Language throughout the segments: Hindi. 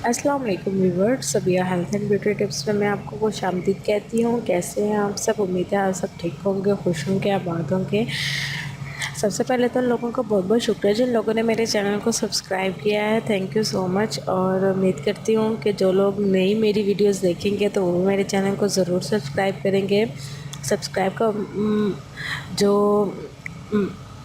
अस्सलाम वालेकुम viewers, Sabiya health and beauty tips में मैं आपको खुश आमदीद कहती हूँ। कैसे हैं आप सब? उम्मीद है आप सब ठीक होंगे, खुश होंगे, आबाद होंगे। सबसे पहले तो उन लोगों को बहुत बहुत शुक्रिया जिन लोगों ने मेरे चैनल को सब्सक्राइब किया है। Thank you so much. और उम्मीद करती हूँ कि जो लोग नई मेरी वीडियोस देखेंगे तो वो मेरे चैनल को ज़रूर सब्सक्राइब करेंगे। सब्सक्राइब का जो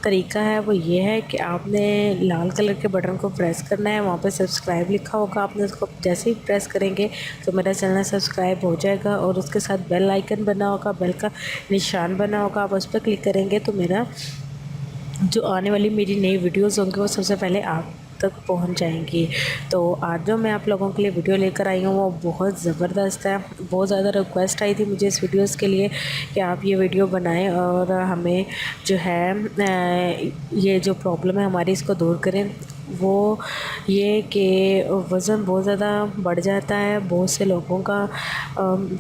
तरीका है वो ये है कि आपने लाल कलर के बटन को प्रेस करना है। वहाँ पे सब्सक्राइब लिखा होगा, आपने उसको जैसे ही प्रेस करेंगे तो मेरा चैनल सब्सक्राइब हो जाएगा। और उसके साथ बेल आइकन बना होगा, बेल का निशान बना होगा, आप उस पर क्लिक करेंगे तो मेरा जो आने वाली मेरी नई वीडियोस होंगी वो सबसे पहले आप तक पहुंच जाएंगी। तो आज जो मैं आप लोगों के लिए वीडियो लेकर आई हूँ वो बहुत ज़बरदस्त है। बहुत ज़्यादा रिक्वेस्ट आई थी मुझे इस वीडियोस के लिए कि आप ये वीडियो बनाएं और हमें जो है ये जो प्रॉब्लम है हमारी इसको दूर करें। वो ये कि वज़न बहुत ज़्यादा बढ़ जाता है। बहुत से लोगों का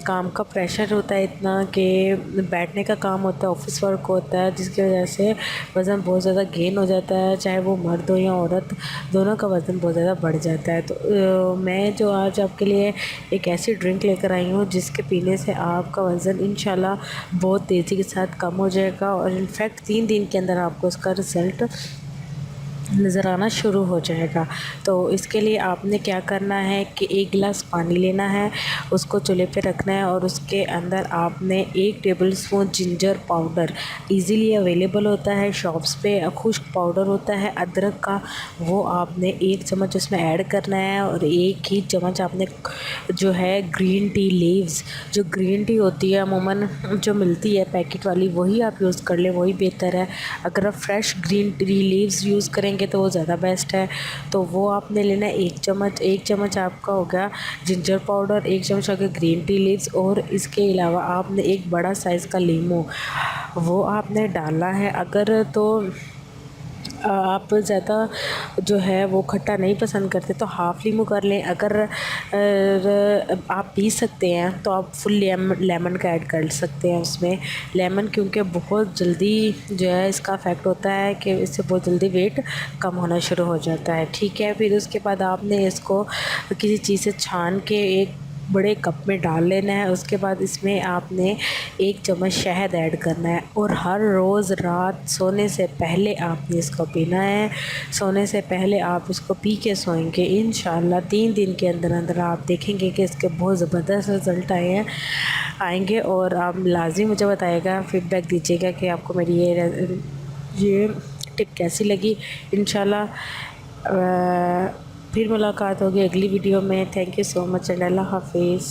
काम का प्रेशर होता है इतना कि बैठने का काम होता है, ऑफिस वर्क होता है, जिसकी वजह से वज़न बहुत ज़्यादा गेन हो जाता है। चाहे वो मर्द हो या औरत, दोनों का वज़न बहुत ज़्यादा बढ़ जाता है। तो मैं जो आज आपके लिए एक ऐसी ड्रिंक लेकर आई हूँ जिसके पीने से आपका वज़न इंशाल्लाह बहुत तेज़ी के साथ कम हो जाएगा और इनफैक्ट 3 दिन के अंदर आपको इसका रिज़ल्ट नज़र आना शुरू हो जाएगा। तो इसके लिए आपने क्या करना है कि 1 गिलास पानी लेना है, उसको चूल्हे पे रखना है और उसके अंदर आपने 1 tablespoon ginger powder easily available होता है शॉप्स पे, खुश्क पाउडर होता है अदरक का, वो आपने 1 चम्मच उसमें ऐड करना है। और 1 ही चम्मच आपने जो है ग्रीन टी लीव्स, जो ग्रीन टी होती है अमूमन जो मिलती है पैकेट वाली, वही आप यूज़ कर लें, वही बेहतर है। अगर आप fresh green tea leaves use करेंगे तो वो ज़्यादा बेस्ट है। तो वो आपने लेना है 1 चम्मच आपका हो गया जिंजर पाउडर, 1 चम्मच हो गया ग्रीन टी लीव्स। और इसके अलावा आपने एक बड़ा साइज़ का लीमू वो आपने डालना है। अगर तो आप ज़्यादा जो है वो खट्टा नहीं पसंद करते तो हाफ़ लीमू कर लें। अगर आप पी सकते हैं तो आप फुल लेमन का ऐड कर सकते हैं उसमें। लेमन क्योंकि बहुत जल्दी जो है इसका इफ़ेक्ट होता है कि इससे बहुत जल्दी वेट कम होना शुरू हो जाता है। ठीक है, फिर उसके बाद आपने इसको किसी चीज़ से छान के एक बड़े कप में डाल लेना है। उसके बाद इसमें आपने 1 चम्मच शहद ऐड करना है और हर रोज़ रात सोने से पहले आपने इसको पीना है। सोने से पहले आप इसको पी के सोएंगे इंशाल्लाह 3 दिन के अंदर अंदर आप देखेंगे कि इसके बहुत ज़बरदस्त रिज़ल्ट आएंगे। और आप लाज़मी मुझे बताइएगा, फ़ीडबैक दीजिएगा कि आपको मेरी ये टिप कैसी लगी। इंशाल्लाह फिर मुलाकात होगी अगली वीडियो में। Thank you so much and अल्लाह हाफिज़।